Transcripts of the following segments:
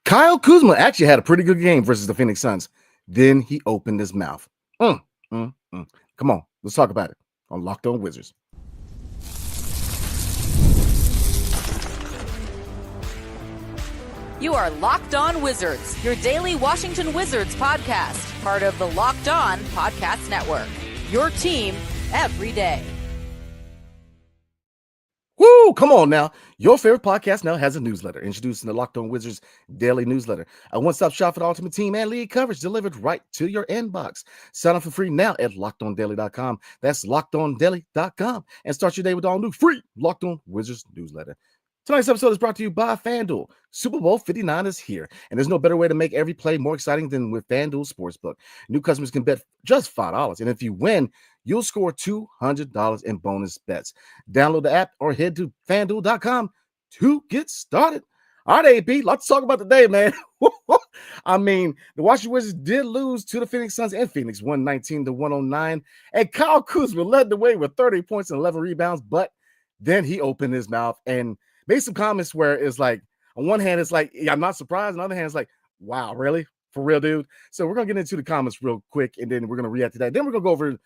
Kyle Kuzma actually had a pretty good game versus the Phoenix Suns. Then he opened his mouth. Come on, let's talk about it on Locked On Wizards. You are Locked On Wizards, your daily Washington Wizards podcast, part of the Locked On Podcast Network. Your team every day. Woo! Come on now. Your favorite podcast now has a newsletter, introducing the Locked On Wizards daily newsletter. A one-stop shop for the ultimate team and league coverage delivered right to your inbox. Sign up for free now at LockedOnDaily.com. That's LockedOnDaily.com. And start your day with all new free Locked On Wizards newsletter. Tonight's episode is brought to you by FanDuel. Super Bowl 59 is here, and there's no better way to make every play more exciting than with FanDuel Sportsbook. New customers can bet just $5, and if you win, you'll score $200 in bonus bets. Download the app or head to FanDuel.com to get started. All right, AB, lots to talk about today, man. I mean, the Washington Wizards did lose to the Phoenix Suns in Phoenix, 119-109, and Kyle Kuzma led the way with 30 points and 11 rebounds, but then he opened his mouth and made some comments where it's like, on one hand, it's like, yeah, I'm not surprised. On the other hand, it's like, wow, really? For real, dude? So we're going to get into the comments real quick, and then we're going to react to that. Then we're going to go over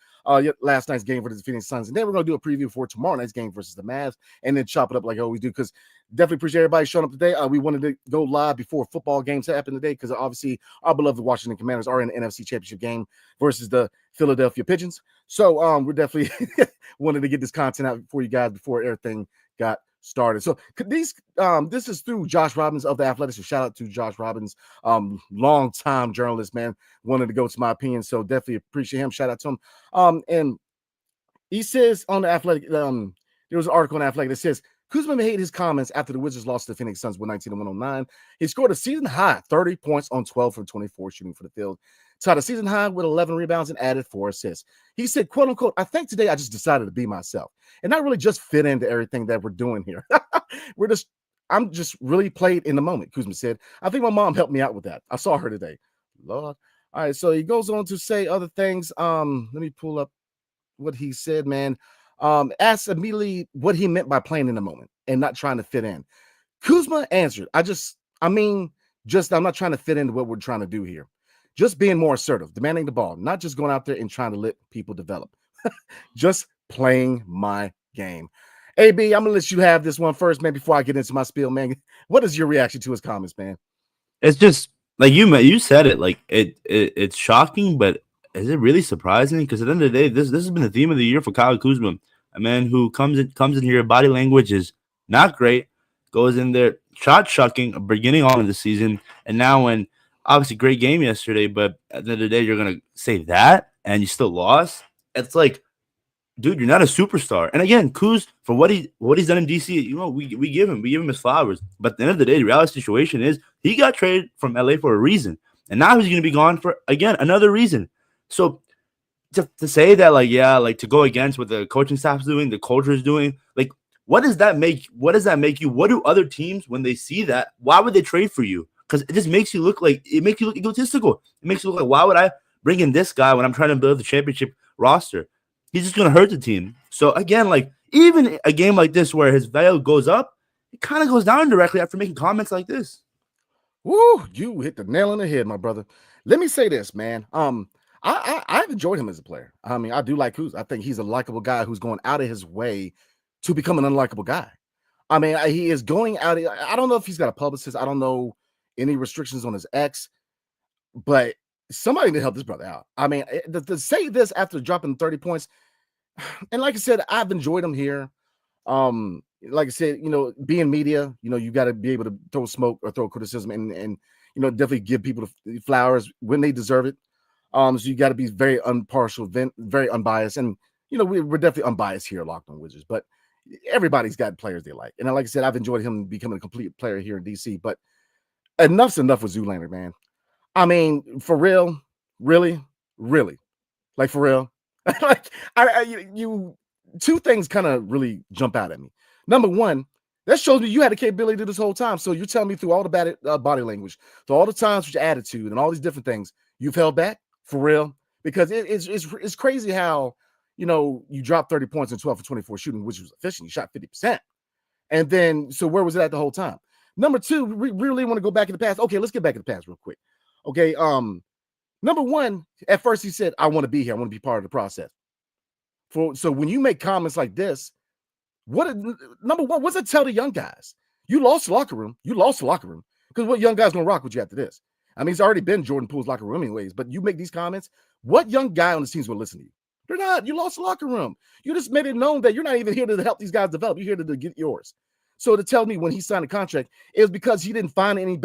last night's game versus the Phoenix Suns, and then we're going to do a preview for tomorrow night's game versus the Mavs, and then chop it up like I always do, because definitely appreciate everybody showing up today. We wanted to go live before football games happen today, because obviously our beloved Washington Commanders are in the NFC Championship game versus the Philadelphia Pigeons. So we're definitely wanted to get this content out for you guys before everything got started. So this is through Josh Robbins of The Athletic. So shout out to Josh Robbins, long time journalist, man. Wanted to go to my opinion, so definitely appreciate him. Shout out to him. And he says on The Athletic, there was an article on The Athletic that says Kuzma made his comments after the Wizards lost to the Phoenix Suns 119-109. He scored a season high 30 points on 12 from 24 shooting for the field. Tied a season high with 11 rebounds and added 4 assists. He said, quote unquote, I think today I just decided to be myself and not really just fit into everything that we're doing here. I'm just really played in the moment, Kuzma said. I think my mom helped me out with that. I saw her today. Lord. All right, so he goes on to say other things. Let me pull up what he said, man. Asked immediately what he meant by playing in the moment and not trying to fit in. Kuzma answered, I'm not trying to fit into what we're trying to do here. Just being more assertive, demanding the ball, not just going out there and trying to let people develop. Just playing my game. AB, I'm going to let you have this one first, man, before I get into my spiel, man. What is your reaction to his comments, man? It's just, like you said it, like it's shocking, but is it really surprising? Because at the end of the day, this has been the theme of the year for Kyle Kuzma, a man who comes in here, body language is not great, goes in there, shot shucking, beginning on of the season, and now when obviously great game yesterday, but at the end of the day, you're gonna say that and you still lost. It's like, dude, you're not a superstar. And again, Kuz, for what he's done in DC, we give him his flowers. But at the end of the day, the reality situation is he got traded from LA for a reason, and now he's gonna be gone for again another reason. So to say that, to go against what the coaching staff is doing, the culture is doing, like, what does that make? What does that make you? What do other teams, when they see that, why would they trade for you? Because it just makes you look egotistical. It makes you look like, why would I bring in this guy when I'm trying to build the championship roster? He's just going to hurt the team. So, again, even a game like this where his value goes up, it kind of goes down directly after making comments like this. Woo, you hit the nail on the head, my brother. Let me say this, man. I've enjoyed him as a player. I mean, I do like Kuz. I think he's a likable guy who's going out of his way to become an unlikable guy. I mean, he is going out. I don't know if he's got a publicist. I don't know any restrictions on his ex, but somebody need to help this brother out. I mean, to say this after dropping 30 points, and like I said, I've enjoyed him here. Like I said, being media, you got to be able to throw smoke or throw criticism and definitely give people the flowers when they deserve it. So you got to be very impartial, very unbiased, and we're definitely unbiased here at Locked On Wizards, but everybody's got players they like. And like I said, I've enjoyed him becoming a complete player here in DC, but enough's enough with Zoolander, man. I mean, for real, really, like for real. Like two things kind of really jump out at me. Number one, that shows me you had the capability to do this whole time. So you're telling me through all the bad body language, through all the times with your attitude and all these different things, you've held back for real? Because it's crazy how, you dropped 30 points and 12 for 24 shooting, which was efficient. You shot 50%. And then, so where was it at the whole time? Number two, we really want to go back in the past. Okay, let's get back in the past real quick. Okay, number one, at first he said, I want to be here. I want to be part of the process. So when you make comments like this, number one, what's it tell the young guys? You lost the locker room. You lost the locker room. Because what young guys going to rock with you after this? I mean, it's already been Jordan Poole's locker room anyways, but you make these comments, what young guy on the team's going to listen to you? They're not. You lost the locker room. You just made it known that you're not even here to help these guys develop. You're here to get yours. So to tell me when he signed a contract, it was because he didn't find any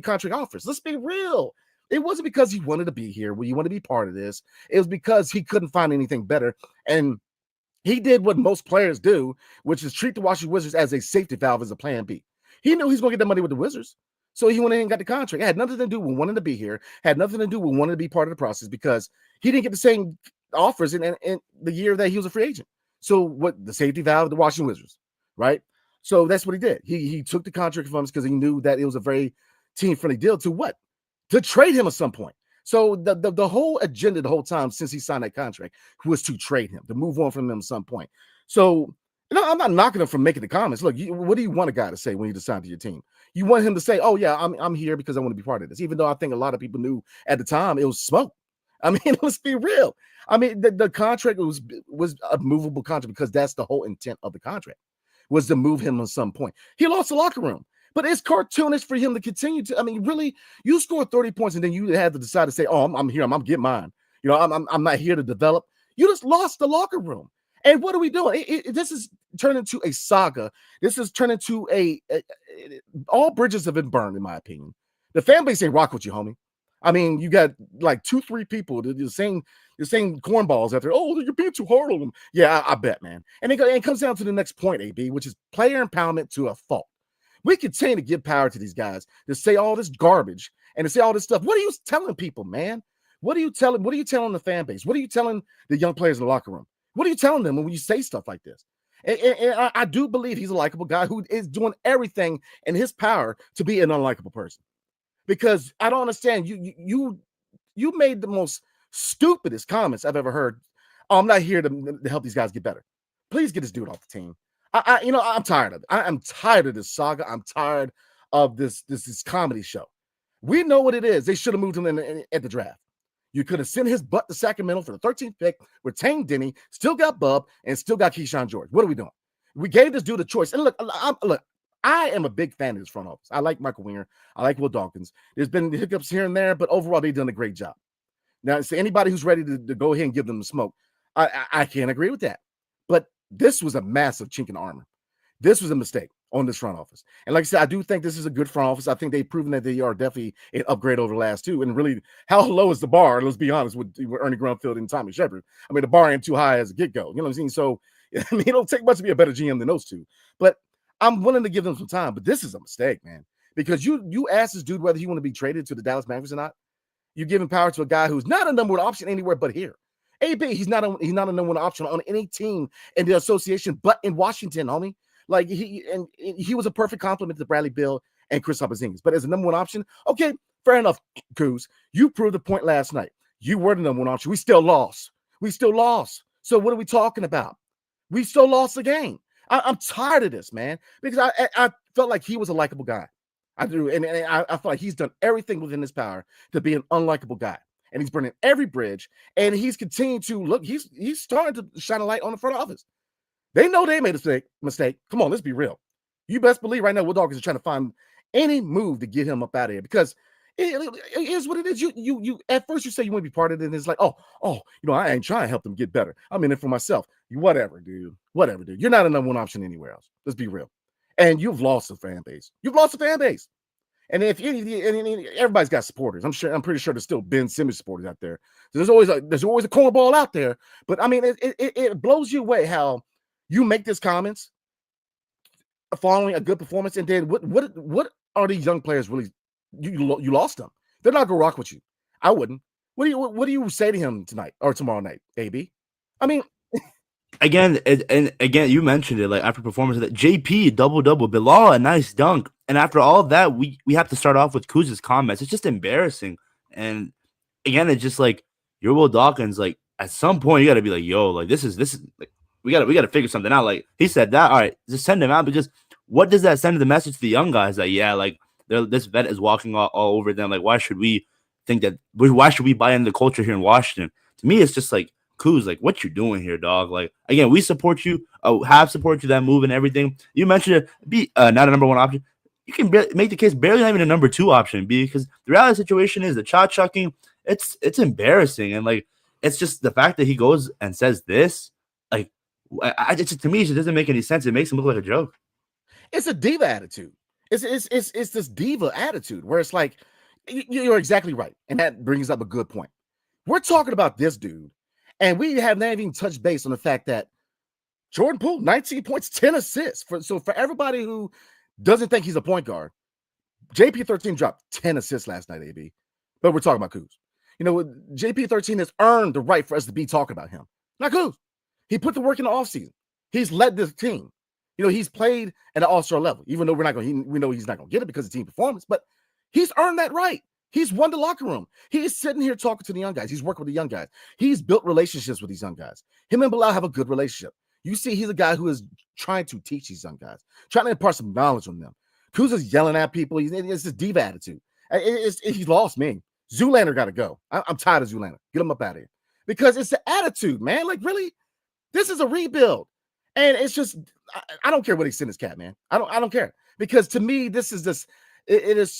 contract offers. Let's be real. It wasn't because he wanted to be here, you want to be part of this. It was because he couldn't find anything better. And he did what most players do, which is treat the Washington Wizards as a safety valve, as a plan B. He knew he's going to get the money with the Wizards. So he went in and got the contract. It had nothing to do with wanting to be here, had nothing to do with wanting to be part of the process, because he didn't get the same offers in the year that he was a free agent. So what, the safety valve, the Washington Wizards, right? So that's what he did. He took the contract from us because he knew that it was a very team-friendly deal. To what? To trade him at some point. So the whole agenda the whole time since he signed that contract was to trade him, to move on from him at some point. So I'm not knocking him from making the comments. Look, what do you want a guy to say when you decide to your team? You want him to say, oh, yeah, I'm here because I want to be part of this, even though I think a lot of people knew at the time it was smoke. I mean, let's be real. I mean, the contract was a movable contract because that's the whole intent of the contract, was to move him at some point. He lost the locker room, but it's cartoonish for him to continue to. I mean, really, you score 30 points and then you had to decide to say, oh, I'm here. I'm getting mine. You know, I'm not here to develop. You just lost the locker room. And what are we doing? This is turned into a saga. This is turned into all bridges have been burned, in my opinion. The fan base ain't rock with you, homie. I mean, you got like 2-3 people, the same cornballs out there. Oh, you're being too hard on them. Yeah, I bet, man. And it comes down to the next point, AB, which is player empowerment to a fault. We continue to give power to these guys to say all this garbage and to say all this stuff. What are you telling people, man? What are you telling the fan base? What are you telling the young players in the locker room? What are you telling them when you say stuff like this? And I do believe he's a likable guy who is doing everything in his power to be an unlikable person. Because I don't understand. You made the most stupidest comments I've ever heard. Oh, I'm not here to help these guys get better. Please get this dude off the team. I'm tired of it. I'm tired of this saga. I'm tired of this comedy show. We know what it is. They should have moved him in at the draft. You could have sent his butt to Sacramento for the 13th pick, retained Denny, still got Bub, and still got Keyshawn George. What are we doing? We gave this dude a choice. And look, I am a big fan of this front office. I like Michael Winger. I like Will Dawkins. There's been hiccups here and there, but overall, they've done a great job. Now, so anybody who's ready to go ahead and give them the smoke, I can't agree with that. But this was a massive chink in armor. This was a mistake on this front office. And like I said, I do think this is a good front office. I think they've proven that they are definitely an upgrade over the last two. And really, how low is the bar? Let's be honest with Ernie Grunfeld and Tommy Shepard. I mean, the bar ain't too high as a get-go. You know what I'm saying? So, I mean, it don't take much to be a better GM than those two. But I'm willing to give them some time. But this is a mistake, man. Because you asked this dude whether he want to be traded to the Dallas Mavericks or not. You're giving power to a guy who's not a number one option anywhere but here. AB, he's not a number one option on any team in the association but in Washington, homie. Like he was a perfect complement to Bradley Beal and Kristaps Porzingis. But as a number one option, okay, fair enough, Kuz. You proved the point last night. You were the number one option. We still lost. So what are we talking about? We still lost the game. I'm tired of this, man, because I felt like he was a likable guy. I do, and I feel like he's done everything within his power to be an unlikable guy. And he's burning every bridge, and he's continuing to look. He's starting to shine a light on the front office. They know they made a mistake. Come on, let's be real. You best believe right now Will Dawkins is trying to find any move to get him up out of here because it is what it is. You at first you say you want to be part of it, and it's like, oh, I ain't trying to help them get better. I'm in it for myself. Whatever, dude. You're not a number one option anywhere else. Let's be real. And you've lost the fan base. And if everybody's got supporters, I'm pretty sure there's still Ben Simmons supporters out there. So there's always a cornball out there. But I mean, it blows you away how you make these comments following a good performance, and then what are these young players really? You lost them. They're not gonna rock with you. I wouldn't. What do you say to him tonight or tomorrow night, AB? I mean, again, you mentioned it. Like after performance of that, JP double, Bilal a nice dunk, and after all of that, we have to start off with Kuz's comments. It's just embarrassing. And again, it's just like you're Will Dawkins. Like at some point, you got to be like, yo, like this is like we got to figure something out. Like he said that, all right, just send him out because what does that send to the message to the young guys that, yeah, like this vet is walking all over them? Like, why should we think that? Why should we buy into the culture here in Washington? To me, it's just like, Kuz, like, what you doing here, dog? Like, again, we support you, have supported you, that move and everything. You mentioned it, be not a number one option. You can make the case barely not even a number two option, because the reality situation is the shot chucking, it's embarrassing. And like, it's just the fact that he goes and says this, like, to me, it just doesn't make any sense. It makes him look like a joke. It's a diva attitude. It's this diva attitude where it's like, you're exactly right. And that brings up a good point. We're talking about this dude, and we have not even touched base on the fact that Jordan Poole, 19 points, 10 assists. So for everybody who doesn't think he's a point guard, JP13 dropped 10 assists last night, AB. But we're talking about Kuz. You know, JP13 has earned the right for us to be talking about him. Not Kuz. He put the work in the offseason. He's led this team. You know, he's played at an all-star level, even though we know he's not going to get it because of team performance, but he's earned that right. He's won the locker room. He's sitting here talking to the young guys. He's working with the young guys. He's built relationships with these young guys. Him and Bilal have a good relationship. You see, he's a guy who is trying to teach these young guys, trying to impart some knowledge on them. Kuz is yelling at people. It's this diva attitude. He's lost me. Zoolander got to go. I'm tired of Zoolander. Get him up out of here. Because it's the attitude, man. Like, really? This is a rebuild. And it's just, I don't care what he sent his cat, man. I don't care. Because to me, this is this, it's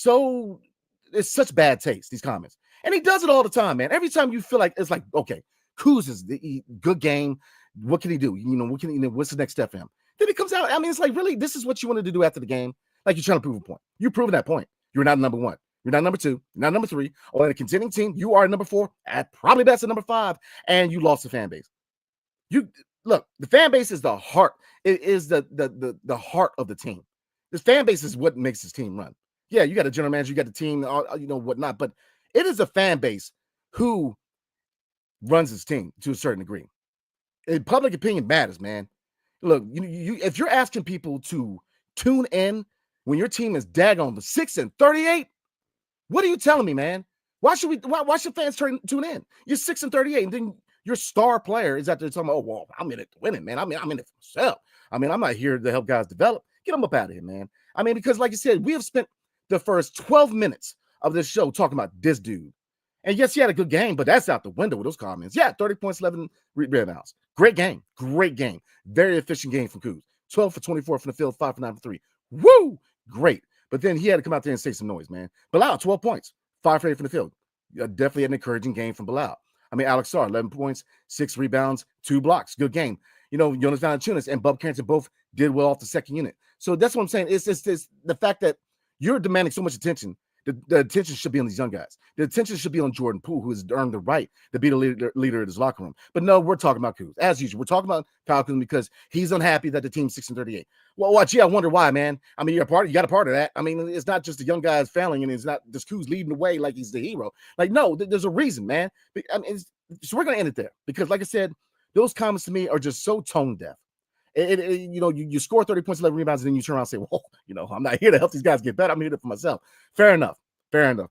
such bad taste, these comments. And he does it all the time, man. Every time you feel like, it's like, okay, Kuz is the good game. What can he do? You know, what's the next step for him? Then he comes out. I mean, it's like, really, this is what you wanted to do after the game? Like, you're trying to prove a point. You're proving that point. You're not number one. You're not number two. You're not number three. On a contending team, you are number four, at probably best at number five, and you lost the fan base. Look, the fan base is the heart. It is the heart of the team. The fan base is what makes this team run. Yeah, you got a general manager, you got the team, you know, whatnot, but it is a fan base who runs this team to a certain degree. Public opinion matters, man. Look, you if you're asking people to tune in when your team is daggone the 6-38, what are you telling me, man? Why should fans tune in? You're 6-38, and then your star player is out there talking about, oh, well, I'm in it to win it, man. I'm in it for myself. I mean, I'm not here to help guys develop. Get them up out of here, man. I mean, because like you said, we have spent the first 12 minutes of this show talking about this dude. And yes, he had a good game, but that's out the window with those comments. Yeah, 30 points, 11 rebounds. Great game. Great game. Very efficient game from Kuz. 12 for 24 from the field, 5 for 9 for 3. Woo! Great. But then he had to come out there and say some noise, man. Bilal, 12 points, 5 for 8 from the field. Definitely an encouraging game from Bilal. I mean, Alex Sarr, 11 points, 6 rebounds, 2 blocks. Good game. You know, Jonas Valanciunas and Bub Carrington both did well off the second unit. So that's what I'm saying. It's the fact that you're demanding so much attention. The attention should be on these young guys. The attention should be on Jordan Poole, who has earned the right to be the leader of his locker room. But no, we're talking about Kuz. As usual, we're talking about Kyle Kuzma because he's unhappy that the team's 6-38. Well, gee, I wonder why, man. I mean, you got a part of that. I mean, it's not just the young guys failing, and it's not just Kuz leading the way like he's the hero. Like, no, there's a reason, man. I mean, so we're going to end it there because, like I said, those comments to me are just so tone deaf. You know, you score 30 points, 11 rebounds, and then you turn around and say, well, you know, I'm not here to help these guys get better. I'm here for myself. Fair enough,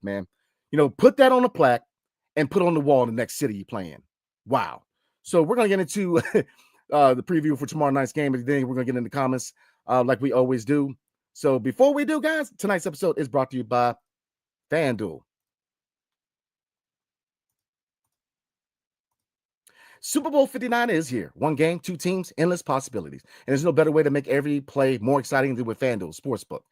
man. You know, put that on a plaque and put it on the wall in the next city you play in. Wow. So we're going to get into the preview for tomorrow night's game, and then we're going to get into comments like we always do. So before we do, guys, tonight's episode is brought to you by FanDuel. Super Bowl 59 is here. One game, two teams, endless possibilities. And there's no better way to make every play more exciting than with FanDuel Sportsbook.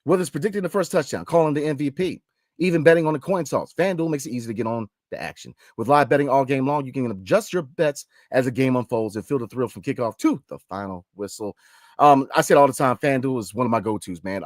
Whether it's predicting the first touchdown, calling the MVP, even betting on the coin toss, FanDuel makes it easy to get on the action. With live betting all game long, you can adjust your bets as the game unfolds and feel the thrill from kickoff to the final whistle. I say it all the time, FanDuel is one of my go-tos, man.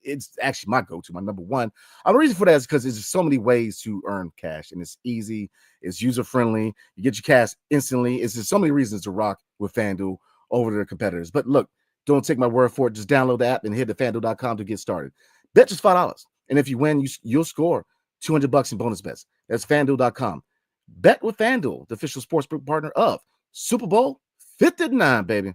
It's actually my go-to, my number one. The reason for that is because there's so many ways to earn cash, and it's easy, it's user-friendly, you get your cash instantly. It's just so many reasons to rock with FanDuel over their competitors. But look, don't take my word for it. Just download the app and head to FanDuel.com to get started. Bet just $5. And if you win, you'll score $200 in bonus bets. That's FanDuel.com. Bet with FanDuel, the official sportsbook partner of Super Bowl 59, baby.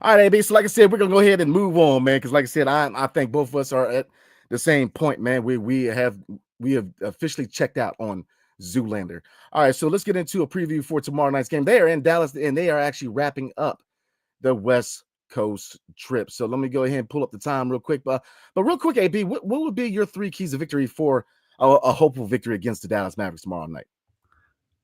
All right, AB. So like I said, we're going to go ahead and move on, man, because like I said, I think both of us are at the same point, man. We have officially checked out on Zoolander. All right, so let's get into a preview for tomorrow night's game. They are in Dallas, and they are actually wrapping up the West Coast trip. So let me go ahead and pull up the time real quick. But real quick, AB, what would be your 3 keys of victory for a hopeful victory against the Dallas Mavericks tomorrow night?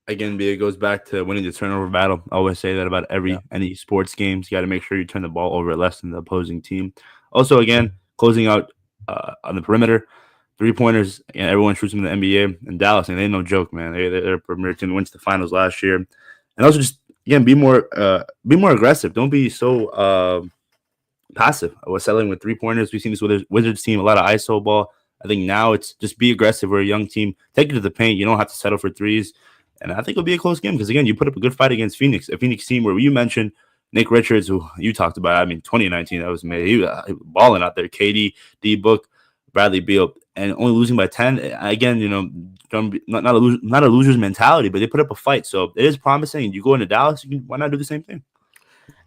Again, it goes back to winning the turnover battle. I always say that about any sports games. You got to make sure you turn the ball over less than the opposing team. Also, again, closing out on the perimeter, 3-pointers, and everyone shoots them in the NBA. And Dallas, and they ain't no joke, man. They're a premier team, went to the finals last year. And also just, again, be more aggressive. Don't be so passive. I was settling with 3-pointers. We've seen this with Wizards team, a lot of ISO ball. I think now it's just be aggressive. We're a young team. Take it to the paint. You don't have to settle for threes. And I think it'll be a close game because, again, you put up a good fight against Phoenix, a Phoenix team where you mentioned Nick Richards, who you talked about. I mean, 2019, that was amazing. He was balling out there. KD, D-Book, Bradley Beal, and only losing by 10. Again, not a loser's mentality, but they put up a fight. So it is promising. You go into Dallas, why not do the same thing?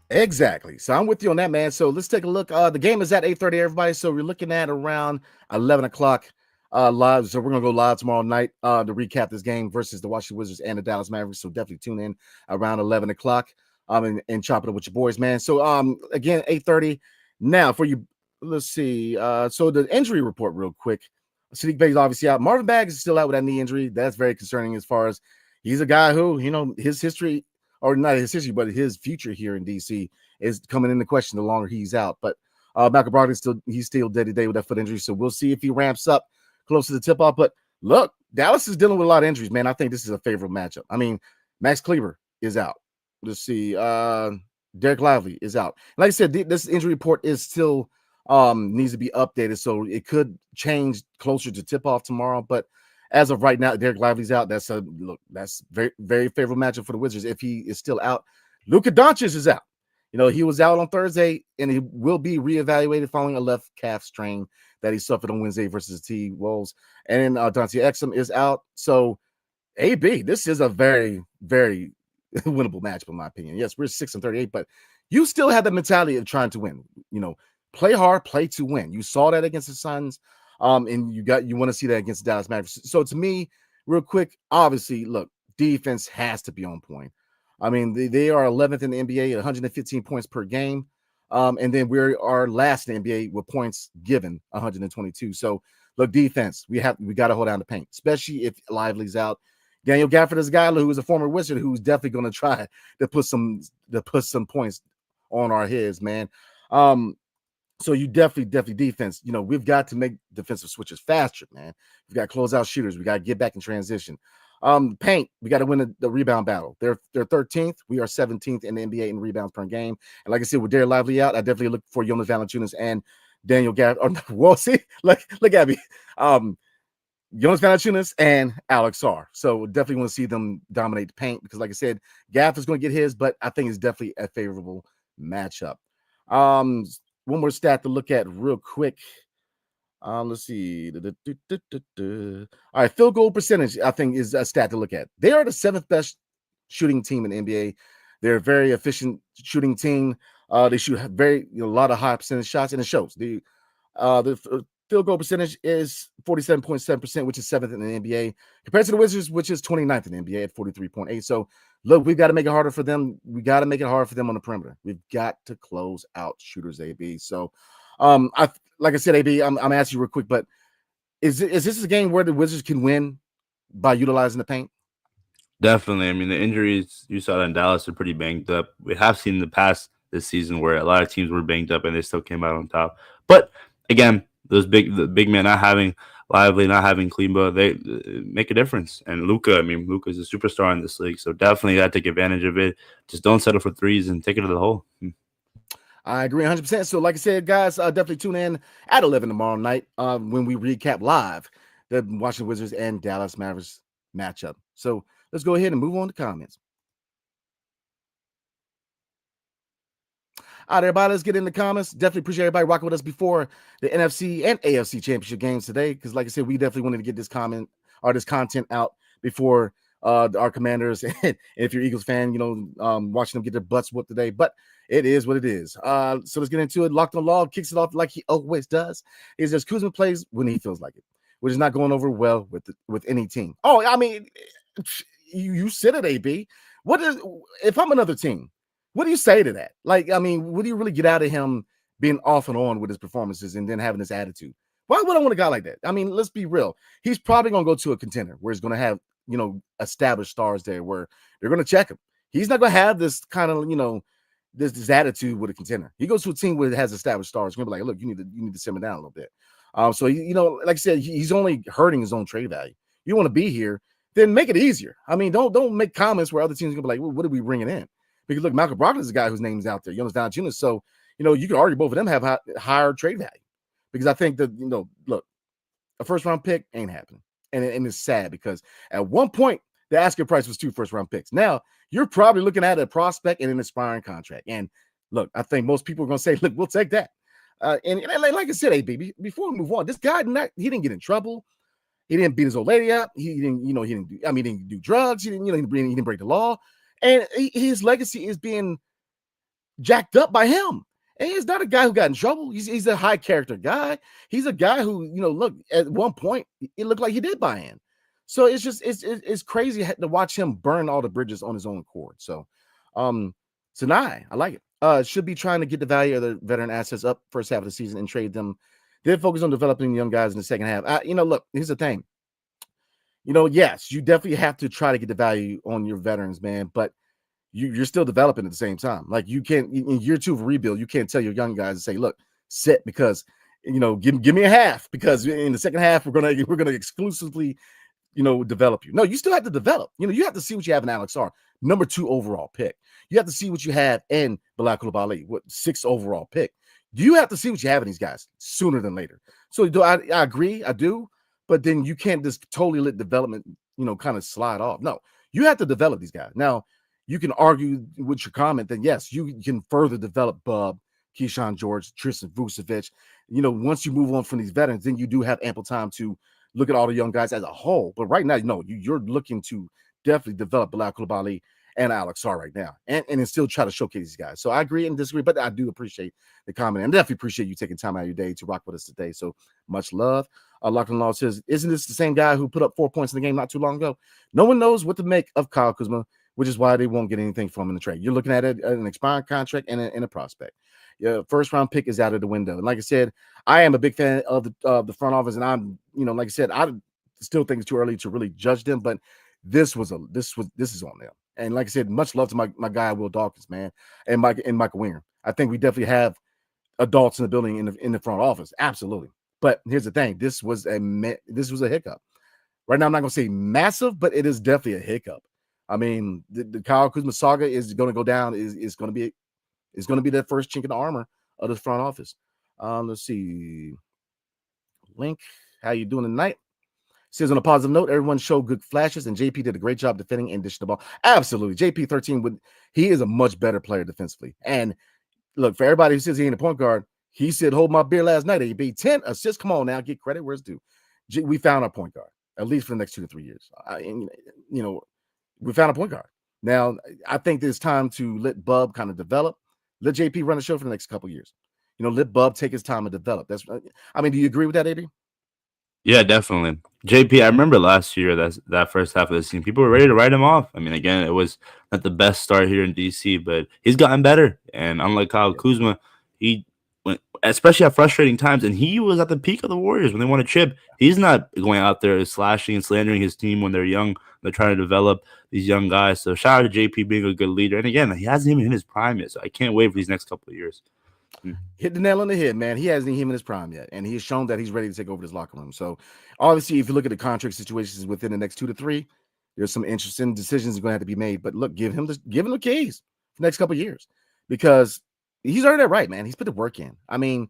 Exactly. So I'm with you on that, man. So let's take a look. The game is at 8:30, everybody. So we're looking at around 11 o'clock. Live, so we're gonna go live tomorrow night to recap this game versus the Washington Wizards and the Dallas Mavericks. So definitely tune in around 11 o'clock and chop it up with your boys, man. So again, 8:30. Now for you, let's see. So the injury report real quick. Sadiq Bey's obviously out. Marvin Bags is still out with that knee injury. That's very concerning as far as he's a guy who, his history, or not his history, but his future here in DC is coming into question the longer he's out. But Malcolm Brogdon he's still day-to-day with that foot injury. So we'll see if he ramps up close to the tip-off. But look, Dallas is dealing with a lot of injuries, man. I think this is a favorable matchup. I mean, Max Kleber is out. Let's see. Derek Lively is out. Like I said, this injury report is still needs to be updated, so it could change closer to tip-off tomorrow. But as of right now, Derek Lively's out. That's very, very favorable matchup for the Wizards. If he is still out, Luka Doncic is out. He was out on Thursday, and he will be reevaluated following a left calf strain that he suffered on Wednesday versus the T-Wolves. And Dante Exum is out. So, AB, this is a very, very winnable matchup, in my opinion. Yes, we're 6-38, but you still have the mentality of trying to win. Play hard, play to win. You saw that against the Suns, and you want to see that against the Dallas Mavericks. So, to me, real quick, obviously, look, defense has to be on point. I mean, they are 11th in the NBA at 115 points per game. And then we are last in the NBA with points given, 122. So, look, defense, we got to hold down the paint, especially if Lively's out. Daniel Gafford is a guy who is a former Wizard who's definitely going to try to put some points on our heads, man. So you definitely defense. We've got to make defensive switches faster, man. We've got to close out shooters. We got to get back in transition. Paint, we got to win the rebound battle. They're 13th. We are 17th in the NBA in rebounds per game. And like I said, with Derek Lively out, I definitely look for Jonas Valanciunas and Daniel Gafford. Well, see, look at me. Jonas Valanciunas and Alex Sarr. So definitely want to see them dominate the paint because, like I said, Gaff is going to get his, but I think it's definitely a favorable matchup. One more stat to look at real quick. Let's see. All right, field goal percentage, I think, is a stat to look at. They are the 7th best shooting team in the NBA. They're a very efficient shooting team. They shoot a lot of high percentage shots, and it shows. The field goal percentage is 47.7%, which is 7th in the NBA, compared to the Wizards, which is 29th in the NBA at 43.8. So, look, we've got to make it harder for them. We got to make it harder for them on the perimeter. We've got to close out shooters, AB. So, like I said, AB, I'm asking you real quick, but is this a game where the Wizards can win by utilizing the paint? Definitely. I mean, the injuries you saw in Dallas are pretty banged up. We have seen in the past this season where a lot of teams were banged up and they still came out on top. But again, the big men not having Lively, not having Kleba, they make a difference. And Luka is a superstar in this league, so definitely got to take advantage of it. Just don't settle for threes and take it to the hole. I agree 100%. So, like I said, guys, definitely tune in at 11 tomorrow night when we recap live the Washington Wizards and Dallas Mavericks matchup. So, let's go ahead and move on to comments. All right, everybody, let's get in the comments. Definitely appreciate everybody rocking with us before the NFC and AFC championship games today because, like I said, we definitely wanted to get this content out before our Commanders. And if you're Eagles fan, watching them get their butts whooped today. But it is what it is. So let's get into it. Locked on Log kicks it off like he always does. Is just Kuzma plays when he feels like it. which is not going over well with any team. Oh, I mean, you said it, AB. If I'm another team, what do you say to that? Like, I mean, what do you really get out of him being off and on with his performances and then having this attitude? Why would I want a guy like that? I mean, let's be real. He's probably going to go to a contender where he's going to have, established stars there where they're going to check him. He's not going to have this kind of, this attitude with a contender. He goes to a team where it has established stars. Going to be like, look, you need to simmer down a little bit. So like I said, he's only hurting his own trade value. You want to be here, then make it easier. I mean, don't make comments where other teams are going to be like, well, what are we bringing in? Because look, Malcolm Brogdon is a guy whose name's out there. Jonas Valanciunas. So you can argue both of them have higher trade value. Because I think that, look, a first-round pick ain't happening. And it's sad because at one point, the asking price was 2 first-round picks. Now, you're probably looking at a prospect and an expiring contract. And look, I think most people are going to say, look, we'll take that. And like I said, AB, before we move on, this guy, he didn't get in trouble. He didn't beat his old lady up. He didn't do drugs. He didn't break the law. And his legacy is being jacked up by him. And he's not a guy who got in trouble. He's a high character guy. He's a guy who, look, at one point, it looked like he did buy in. So it's crazy to watch him burn all the bridges on his own accord. So, Sinai, I like it. Should be trying to get the value of the veteran assets up first half of the season and trade them. Then focus on developing young guys in the second half. Look, here's the thing. Yes, you definitely have to try to get the value on your veterans, man, but you're still developing at the same time. Like you can't in year 2 of a rebuild, you can't tell your young guys and say, look, sit because give me a half because in the second half we're gonna exclusively develop you. No, you still have to develop. You have to see what you have in Alex R, number 2 overall pick. You have to see what you have in Bilal Coulibaly, 6th overall pick. You have to see what you have in these guys sooner than later. So I agree, I do, but then you can't just totally let development, kind of slide off. No, you have to develop these guys. Now, you can argue with your comment that, yes, you can further develop Bub, Keyshawn George, Tristan Vucevic. Once you move on from these veterans, then you do have ample time to look at all the young guys as a whole. But right now, you're looking to definitely develop Bilal Coulibaly and Alex R right now and still try to showcase these guys. So I agree and disagree, but I do appreciate the comment and definitely appreciate you taking time out of your day to rock with us today. So much love. Locked on Law says, isn't this the same guy who put up 4 points in the game not too long ago? No one knows what to make of Kyle Kuzma, which is why they won't get anything from him in the trade. You're looking at an expiring contract and a prospect. Yeah, first round pick is out of the window. And like I said, I am a big fan of the front office, and I'm, like I said, I still think it's too early to really judge them, but this is on them. And like I said, much love to my guy Will Dawkins, man, and Michael Winger. I think we definitely have adults in the building in the front office, absolutely. But here's the thing: this was a hiccup. Right now, I'm not going to say massive, but it is definitely a hiccup. I mean, the Kyle Kuzma saga is going to go down. Is going to be the first chink in the armor of the front office. Let's see. Link, how you doing tonight? Says on a positive note, everyone showed good flashes, and JP did a great job defending and dishing the ball. Absolutely. JP 13 he is a much better player defensively. And look, for everybody who says he ain't a point guard, he said, hold my beer last night. AB 10 assists. Come on now, get credit where it's due. We found our point guard, at least for the next 2 to 3 years. We found a point guard. Now, I think it's time to let Bub kind of develop. Let JP run the show for the next couple of years. Let Bub take his time and develop. Do you agree with that, AB? Yeah, definitely. JP, I remember last year that first half of the season, people were ready to write him off. I mean, again, it was not the best start here in DC, but he's gotten better. And unlike Kyle Kuzma, he went, especially at frustrating times, and he was at the peak of the Warriors when they won a chip. He's not going out there slashing and slandering his team when they're young. They're trying to develop these young guys. So shout out to JP being a good leader. And again, he hasn't even hit his prime yet, so I can't wait for these next couple of years. Hit the nail on the head, man. He hasn't even in his prime yet, and he's shown that he's ready to take over this locker room. So, obviously, if you look at the contract situations within the next 2 to 3, there's some interesting decisions going to have to be made. But look, give him the keys for the next couple of years because he's earned that right, man. He's put the work in. I mean,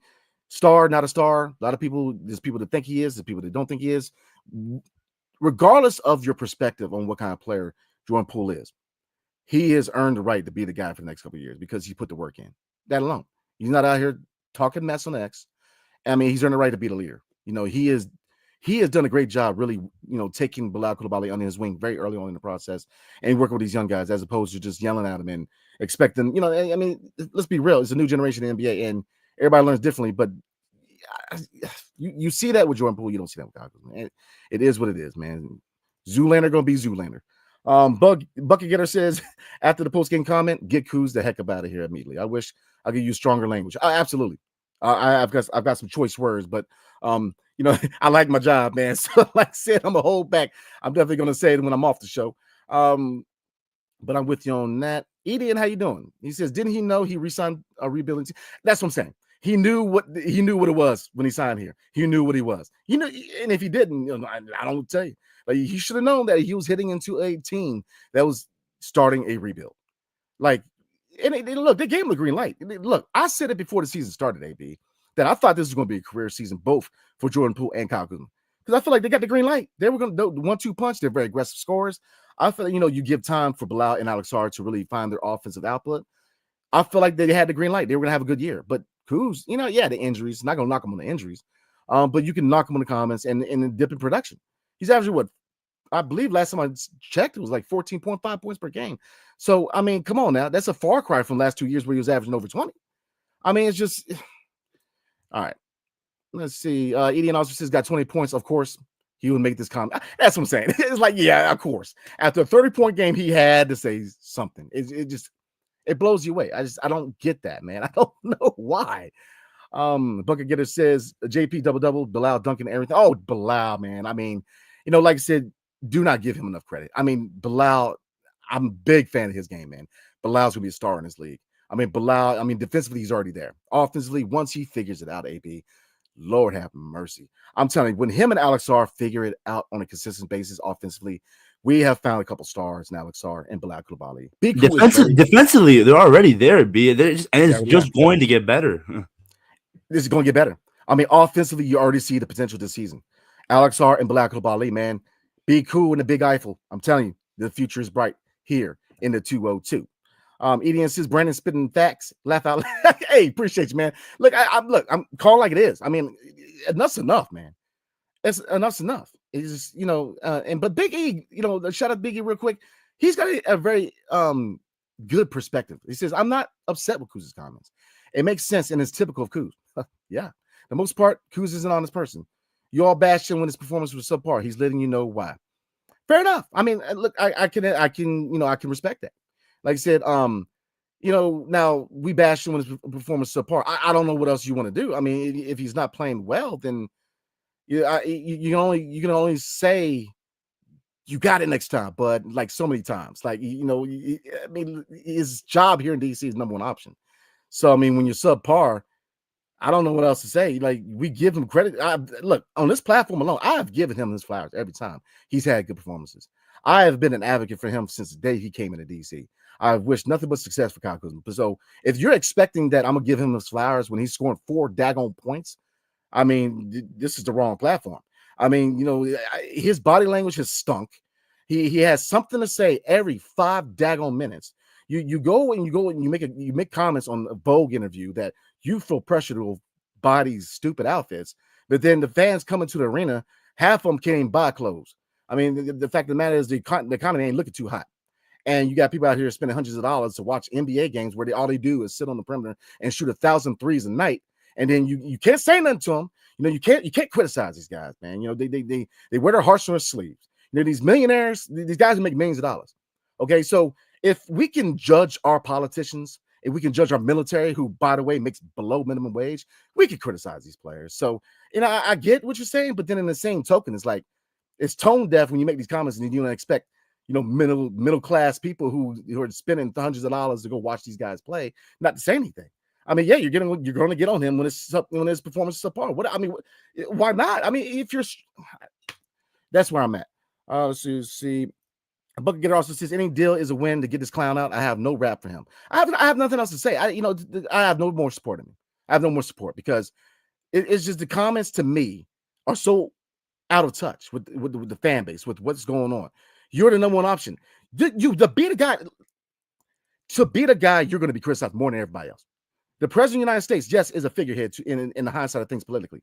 star, not a star. A lot of people, there's people that think he is, there's people that don't think he is. Regardless of your perspective on what kind of player Jordan Poole is, he has earned the right to be the guy for the next couple of years because he put the work in. That alone. He's not out here talking mess on X. I mean, he's earned the right to be the leader. He has done a great job really, taking Bilal Coulibaly under his wing very early on in the process and working with these young guys as opposed to just yelling at them and expecting, I mean, let's be real. It's a new generation in the NBA and everybody learns differently, but you see that with Jordan Poole, you don't see that with Kyle Kuzma. It is what it is, man. Zoolander gonna be Zoolander. Bucket Getter says after the post game comment, get Kuz the heck up out of here immediately. I wish I could use stronger language. Absolutely. I've got some choice words, but I like my job, man. So like I said, I'm gonna hold back. I'm definitely gonna say it when I'm off the show. But I'm with you on that. Edian, how you doing? He says, didn't he know he re-signed a rebuilding team? That's what I'm saying. He knew what it was when he signed here. He knew what he was. And if he didn't, I don't tell you. Like, he should have known that he was hitting into a team that was starting a rebuild. Like, look, they gave him the green light. Look, I said it before the season started, AB, that I thought this was going to be a career season, both for Jordan Poole and Kyle Kuzma. Because I feel like they got the green light. They were going to do the 1-2 punch. They're very aggressive scorers. I feel like, you give time for Bilal and Alex Sarr to really find their offensive output. I feel like they had the green light. They were going to have a good year. But Kuz, the injuries, not going to knock him on the injuries. But you can knock him on the comments and dip in production. He's averaging what? I believe last time I checked, it was like 14.5 points per game. So, I mean, come on now. That's a far cry from last 2 years where he was averaging over 20. I mean, it's just – all right. Let's see. Edian also says got 20 points. Of course, he would make this comment. That's what I'm saying. It's like, yeah, of course. After a 30-point game, he had to say something. It blows you away. I don't get that, man. I don't know why. Bucket Getter says JP double, Bilal dunking everything. Oh, Bilal, man. I mean, like I said, do not give him enough credit. I mean, Bilal, I'm a big fan of his game, man. Bilal's gonna be a star in this league. I mean, Bilal, defensively, he's already there. Offensively, once he figures it out, AB, Lord have mercy. I'm telling you, when him and Alex Sarr figure it out on a consistent basis offensively, we have found a couple stars in Alex Sarr and Bilal Coulibaly. Defensively, they're already there, B. It's just going to get better. This is going to get better. Offensively, you already see the potential this season. Alex Sarr and Bilal Coulibaly, man, be cool in the Big Eiffel. I'm telling you, the future is bright here in the 202. Edian says Brandon spitting facts. Laugh out loud. Hey, appreciate you, man. Look, I'm calling like it is. Enough's enough, man. Enough's enough. It's just, but Big E, shout out Big E real quick. He's got a very good perspective. He says, I'm not upset with Kuz's comments. It makes sense and it's typical of Kuz. Yeah. The most part, Kuz is an honest person. You all bashed him when his performance was subpar. He's letting you know why. Fair enough. Look, I can respect that. Like I said, now we bashed him when his performance subpar. I don't know what else you want to do. If he's not playing well, then you can only say you got it next time, but like so many times, like his job here in DC is number one option. So when you're subpar, I don't know what else to say. Like, we give him credit. Look, on this platform alone, I have given him his flowers every time he's had good performances. I have been an advocate for him since the day he came into DC. I've wished nothing but success for Kyle Kuzma. So if you're expecting that I'm going to give him his flowers when he's scoring 4 daggone points, this is the wrong platform. His body language has stunk. He has something to say every 5 daggone minutes. You go and you make comments on a Vogue interview that you feel pressure to buy these stupid outfits, but then the fans come into the arena, half of them can't even buy clothes. The fact of the matter is the economy ain't looking too hot. And you got people out here spending hundreds of dollars to watch NBA games where all they do is sit on the perimeter and shoot 1,000 threes a night. And then you can't say nothing to them. You can't criticize these guys, man. They wear their hearts on their sleeves. These millionaires, these guys who make millions of dollars. Okay, so if we can judge our politicians, if we can judge our military, who, by the way, makes below minimum wage, we can criticize these players. So, I get what you're saying, but then in the same token, it's like, it's tone deaf when you make these comments and you don't expect, middle class people who are spending hundreds of dollars to go watch these guys play, not to say anything. Yeah, you're going to get on him when his performance is subpar. Why not? If you're, that's where I'm at. Let's see. Bucket Getter also says any deal is a win to get this clown out. I have no rap for him. I have nothing else to say. I have no more support in me. I have no more support because it's just the comments to me are so out of touch with the fan base, with what's going on. You're the number one option. To be the guy, you're going to be criticized more than everybody else. The president of the United States, yes, is a figurehead in the hindsight of things politically,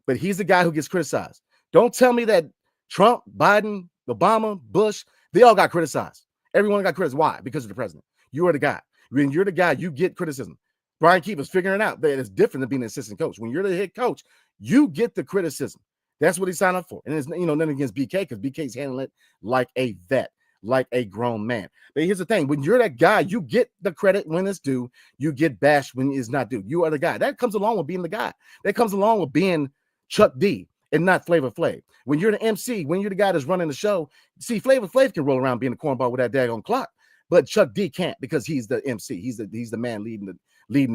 but he's the guy who gets criticized. Don't tell me that Trump, Biden, Obama, Bush, they all got criticized. Everyone got criticized. Why? Because of the president. You are the guy. When you're the guy, you get criticism. Brian Keeper's figuring out that it's different than being an assistant coach. When you're the head coach, you get the criticism. That's what he signed up for. And it's, nothing against BK, because BK's handling it like a vet, like a grown man. But here's the thing. When you're that guy, you get the credit when it's due. You get bashed when it's not due. You are the guy. That comes along with being the guy. That comes along with being Chuck D and not Flavor Flav. When you're the MC, when you're the guy that's running the show, see, Flavor Flav can roll around being a cornball with that daggone clock, but Chuck D can't, because he's the MC. He's the man leading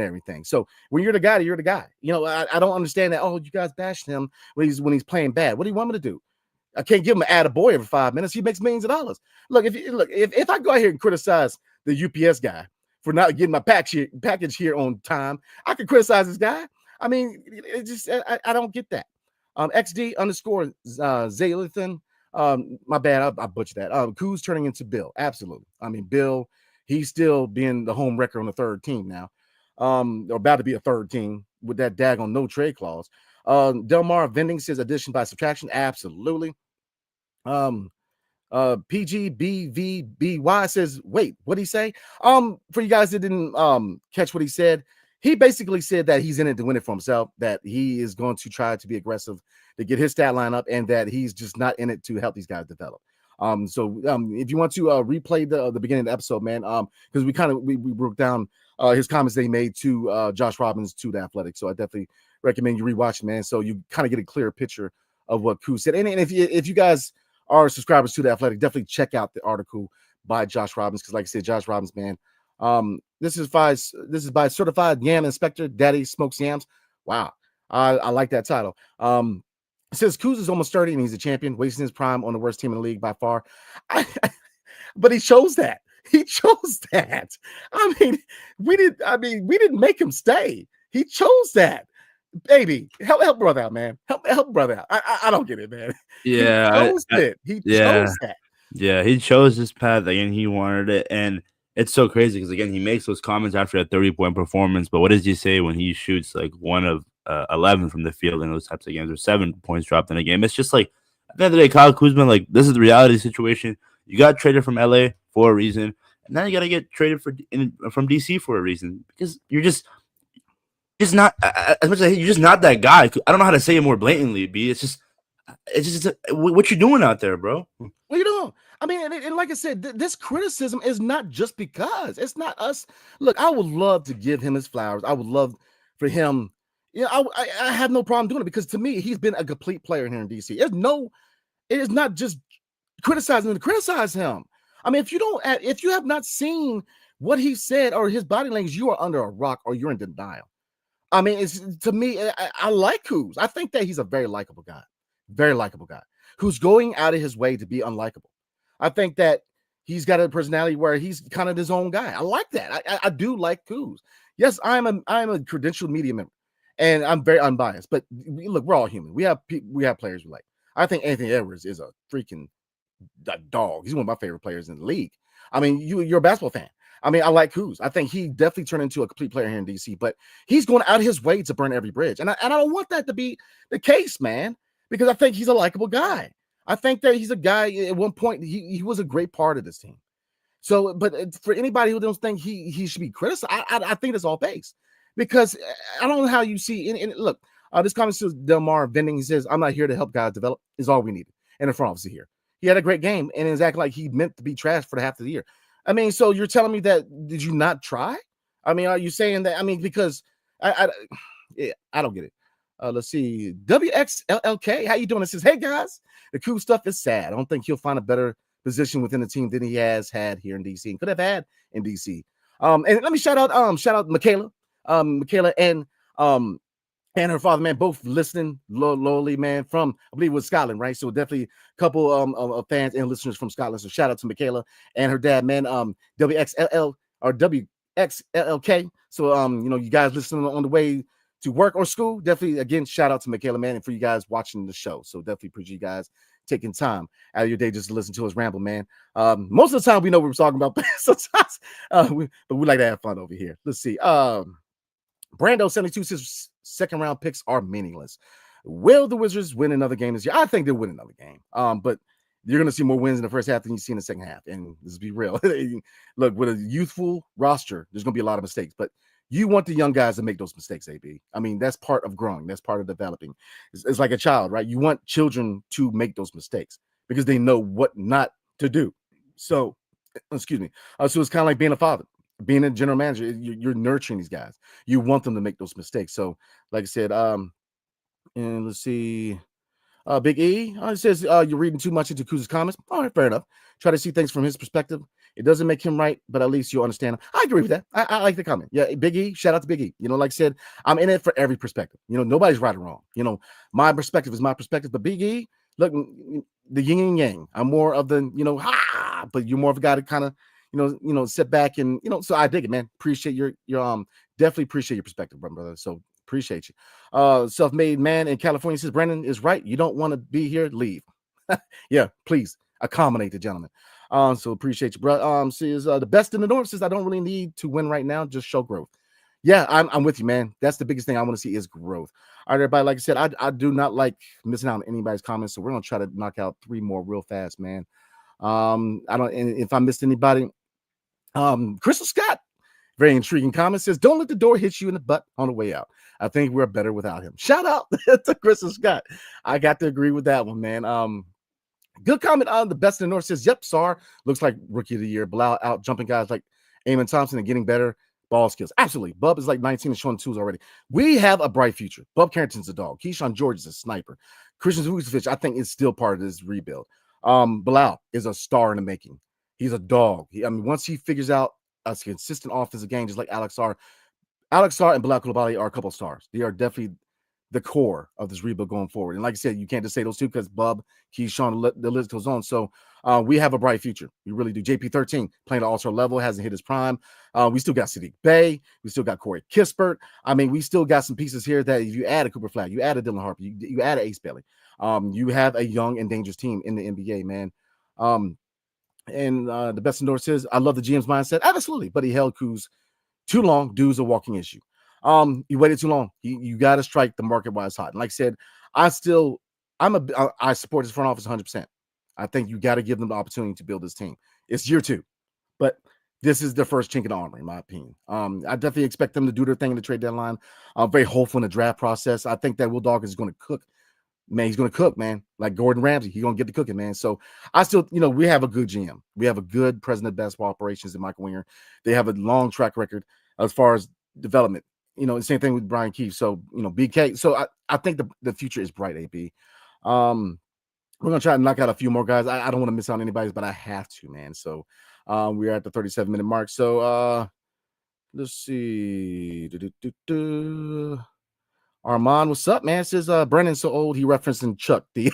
everything. So when you're the guy, you're the guy. I don't understand that. Oh, you guys bashed him when he's playing bad. What do you want me to do? I can't give him an attaboy every 5 minutes. He makes millions of dollars. Look, if I go out here and criticize the UPS guy for not getting my package here on time, I could criticize this guy. I mean, it just I don't get that. XD _ Zaylathan. My bad, I butchered that. Kuz turning into Bill. Absolutely. I mean, Bill, he's still being the home wrecker on the third team now. Or about to be a third team with that daggone no trade clause. Delmar Vending says addition by subtraction. Absolutely. PGBVBY says, wait, what'd he say? For you guys that didn't catch what he said, he basically said that he's in it to win it for himself, that he is going to try to be aggressive to get his stat line up, and that he's just not in it to help these guys develop. So if you want to replay the beginning of the episode, man, because we broke down his comments that he made to Josh Robbins to the Athletic. So I definitely recommend you rewatch, man, so you kind of get a clearer picture of what Kuz said. And if you guys are subscribers to the Athletic, definitely check out the article by Josh Robbins, because like I said, Josh Robbins, man, this is by Certified Yam Inspector Daddy Smokes Yams. Wow, I like that title. It says Kuz is almost 30 and he's a champion, wasting his prime on the worst team in the league by far. But he chose that. He chose that. I mean, we didn't make him stay. He chose that. Baby, help brother out, man. Help brother out. I don't get it, man. Yeah, he chose that. Yeah, he chose this path. Again, he wanted it, and it's so crazy because again, he makes those comments after a 30-point performance. But what does he say when he shoots like 1 of 11 from the field in those types of games, or 7 points dropped in a game? It's just like at the end of the day, Kyle Kuzma, like, this is the reality situation. You got traded from LA for a reason, and now you got to get traded from DC for a reason, because you're just not, as much as you're just not that guy. I don't know how to say it more blatantly, B. It's just what you doing out there, bro? What you doing? I mean, and like I said, this criticism is not just because. It's not us. Look, I would love to give him his flowers. I would love for him. I have no problem doing it, because to me, he's been a complete player here in DC. It is not just criticizing him to criticize him. I mean, if you have not seen what he said or his body language, you are under a rock or you're in denial. I mean, to me, I like Kuz. I think that he's a very likable guy who's going out of his way to be unlikable. I think that he's got a personality where he's kind of his own guy. I like that. I do like Kuz. Yes, I'm a credentialed media member, and I'm very unbiased. But look, we're all human. We have players we like. I think Anthony Edwards is a freaking dog. He's one of my favorite players in the league. I mean, you're a basketball fan. I mean, I like Kuz. I think he definitely turned into a complete player here in DC, but he's going out of his way to burn every bridge. And I don't want that to be the case, man, because I think he's a likable guy. I think that he's a guy, at one point, he was a great part of this team. So, but for anybody who doesn't think he should be criticized, I think it's all based, because I don't know how you see, and look, this comment to Delmar Vending, he says, I'm not here to help guys develop, is all we needed. And the front office here. He had a great game, and it's acting like he meant to be trashed for the half of the year. I mean, so you're telling me that, did you not try? I mean, are you saying that? I mean, because I don't get it. Let's see. WXLLK, how you doing? It says, hey guys, the Kuz stuff is sad. I don't think he'll find a better position within the team than he has had here in DC and could have had in DC. And let me shout out Michaela. Michaela and her father, man, both listening lowly, man, from, I believe it was Scotland, right? So definitely a couple of fans and listeners from Scotland. So shout out to Michaela and her dad, man, WXLL or WXLLK. So you guys listening on the way to work or school, definitely, again, shout out to Michaela, man, and for you guys watching the show. So definitely appreciate you guys taking time out of your day just to listen to us ramble, man. Most of the time we know what we're talking about, but sometimes but we like to have fun over here. Let's see. Brando72 says second round picks are meaningless. Will the Wizards win another game this year? I think they'll win another game. But you're going to see more wins in the first half than you see in the second half. And let's be real. Look, with a youthful roster, there's going to be a lot of mistakes. But You want the young guys to make those mistakes, AB. I mean, that's part of growing. That's part of developing. It's like a child, right? You want children to make those mistakes because they know what not to do. So, excuse me. So it's kind of like being a father, being a general manager. You're nurturing these guys. You want them to make those mistakes. So, like I said, and let's see. Big E says you're reading too much into Kuz's comments. All right, fair enough. Try to see things from his perspective. It doesn't make him right, but at least you'll understand. I agree with that. I like the comment. Yeah, Big E, shout out to Big E. Like I said, I'm in it for every perspective. Nobody's right or wrong. My perspective is my perspective. But Big E, look, the yin and yang. I'm more of the, but you're more of a guy to kind of, sit back and, so I dig it, man. Appreciate your definitely appreciate your perspective, brother. So appreciate you. Self-made man in California says Brandon is right. You don't want to be here, leave. Yeah, please accommodate the gentleman. So appreciate you, bro. Says the best in the north says I don't really need to win right now, just show growth. Yeah, I'm with you, man. That's the biggest thing I want to see is growth. All right, everybody. Like I said, I do not like missing out on anybody's comments, so we're gonna try to knock out 3 more real fast, man. I don't. And if I missed anybody, Crystal Scott, very intriguing comment, says don't let the door hit you in the butt on the way out. I think we're better without him. Shout out to Crystal Scott. I got to agree with that one, man. Good comment on the best in the north says, yep, Sar looks like rookie of the year. Blau out jumping guys like Eamon Thompson and getting better ball skills. Absolutely. Bub is like 19 and showing twos already. We have a bright future. Bub Carrington's a dog. Keyshawn George is a sniper. Christian Vucevic, I think, is still part of this rebuild. Bilal is a star in the making. He's a dog. Once he figures out a consistent offensive game, just like Alex Sarr and Bilal Coulibaly are a couple of stars. They are definitely the core of this rebuild going forward. And like I said, you can't just say those two because Bub, Keyshawn, the list goes on. So we have a bright future. We really do. JP13 playing at all-star level, hasn't hit his prime. We still got Sadiq Bey. We still got Corey Kispert. We still got some pieces here that if you add a Cooper Flag, you add a Dylan Harper, you add an Ace Bailey. You have a young and dangerous team in the NBA, man. And the best in north says, I love the GM's mindset. Absolutely. But he held Kuz too long. Dude's a walking issue. You waited too long. You got to strike the market while it's hot. And like I said, I support his front office 100%. I think you got to give them the opportunity to build this team. It's year 2, but this is the first chink in the armor, in my opinion. I definitely expect them to do their thing in the trade deadline. I'm very hopeful in the draft process. I think that Will Dog is going to cook. Man, he's going to cook, man. Like Gordon Ramsay, he's going to get to cooking, man. So I still, we have a good GM. We have a good president of basketball operations in Michael Winger. They have a long track record as far as development. The same thing with Brian Keefe. So, BK. So I think the future is bright, AB. We're going to try to knock out a few more guys. I don't want to miss out on anybody's, but I have to, man. So we're at the 37-minute mark. So let's see. Armand, what's up, man? It says Brennan's so old, he referencing Chuck D.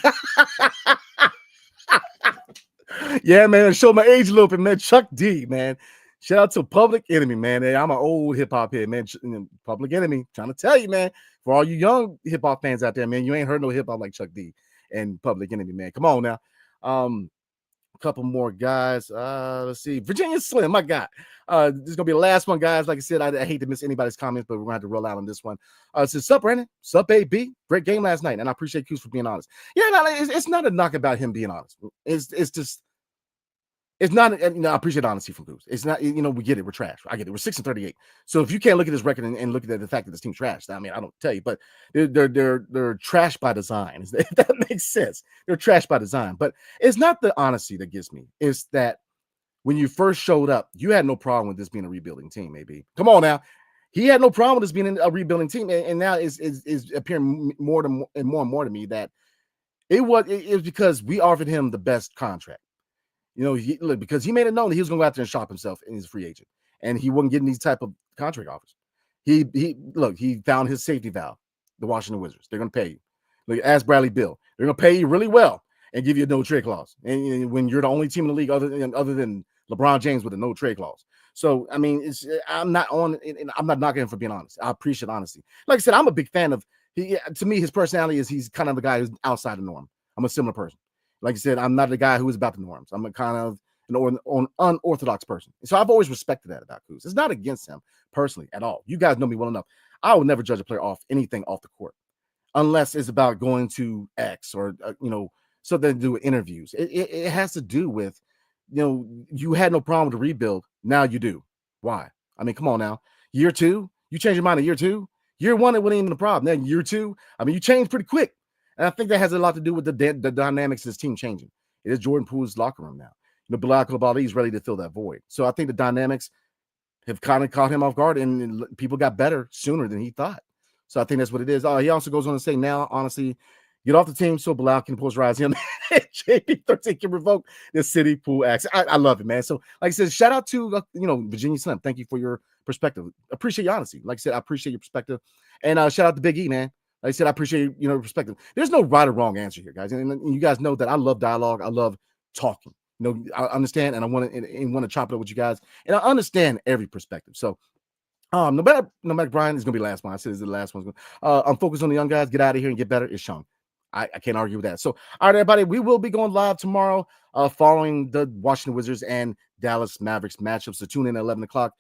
Yeah, man. Show my age a little bit, man. Chuck D, man. Shout out to Public Enemy, man. Hey, I'm an old hip-hop head, man. Public Enemy, trying to tell you, man. For all you young hip-hop fans out there, man, you ain't heard no hip-hop like Chuck D and Public Enemy, man. Come on now. A couple more guys. Let's see. Virginia Slim, my God. This is going to be the last one, guys. Like I said, I hate to miss anybody's comments, but we're going to have to roll out on this one. It says, sup, Brandon? Sup, AB? Great game last night, and I appreciate Kuz for being honest. Yeah, no, it's not a knock about him being honest. It's just... It's not, I appreciate honesty from Kuz. It's not, we get it. We're trash. I get it. We're 6-38. So if you can't look at this record and look at the fact that this team's trash, I don't tell you, but they're trash by design. If that makes sense. They're trash by design. But it's not the honesty that gets me. It's that when you first showed up, you had no problem with this being a rebuilding team, maybe. Come on now. He had no problem with this being a rebuilding team. And now is appearing more and more to me that it was because we offered him the best contract. Because he made it known that he was going to go out there and shop himself in his free agent, and he wasn't getting these type of contract offers. He found his safety valve, the Washington Wizards. They're going to pay you. Look, ask Bradley Beal. They're going to pay you really well and give you a no trade clause. And when you're the only team in the league other than LeBron James with a no trade clause. So I'm not knocking him for being honest. I appreciate honesty. Like I said, I'm a big fan of. To me, his personality is he's kind of the guy who's outside the norm. I'm a similar person. Like I said, I'm not the guy who is about the norms. I'm a kind of an unorthodox person. So I've always respected that about Kuz. It's not against him personally at all. You guys know me well enough. I would never judge a player off anything off the court unless it's about going to X or, something to do with interviews. It has to do with, you had no problem with the rebuild. Now you do. Why? Come on now. Year 2, You change your mind in year 2. Year 1, it wasn't even a problem. Then year 2, I mean, you changed pretty quick. And I think that has a lot to do with the dynamics of this team changing. It is Jordan Poole's locker room now. Bilal Coulibaly is ready to fill that void. So I think the dynamics have kind of caught him off guard, and people got better sooner than he thought. So I think that's what it is. He also goes on to say, now, honestly, get off the team so Bilal can posturize him. JP13 can revoke the city Poole accent. I love it, man. So, like I said, shout out to Virginia Slim. Thank you for your perspective. Appreciate your honesty. Like I said, I appreciate your perspective. And shout out to Big E, man. Like I said, I appreciate your perspective. There's no right or wrong answer here, guys. And you guys know that I love dialogue. I love talking. I understand, and I want to chop it up with you guys. And I understand every perspective. So, no matter Brian is going to be the last one. I said it's the last one. I'm focused on the young guys. Get out of here and get better. It's Sean. I can't argue with that. So, all right, everybody, we will be going live tomorrow following the Washington Wizards and Dallas Mavericks matchup. So tune in at 11 o'clock.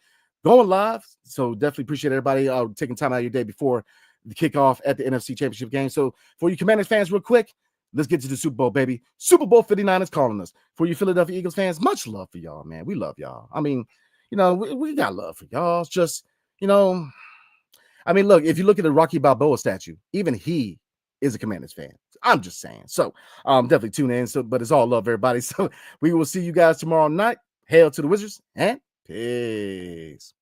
Going live. So definitely appreciate everybody taking time out of your day before the kickoff at the NFC Championship game. So for you Commanders fans, real quick, let's get to the Super Bowl, baby. Super Bowl 59 is calling us. For you Philadelphia Eagles fans, much love for y'all, man. We love y'all. I mean, we got love for y'all. It's just, I mean, look, if you look at the Rocky Balboa statue, even he is a Commanders fan. I'm just saying. So definitely tune in. But it's all love, everybody. So we will see you guys tomorrow night. Hail to the Wizards and peace.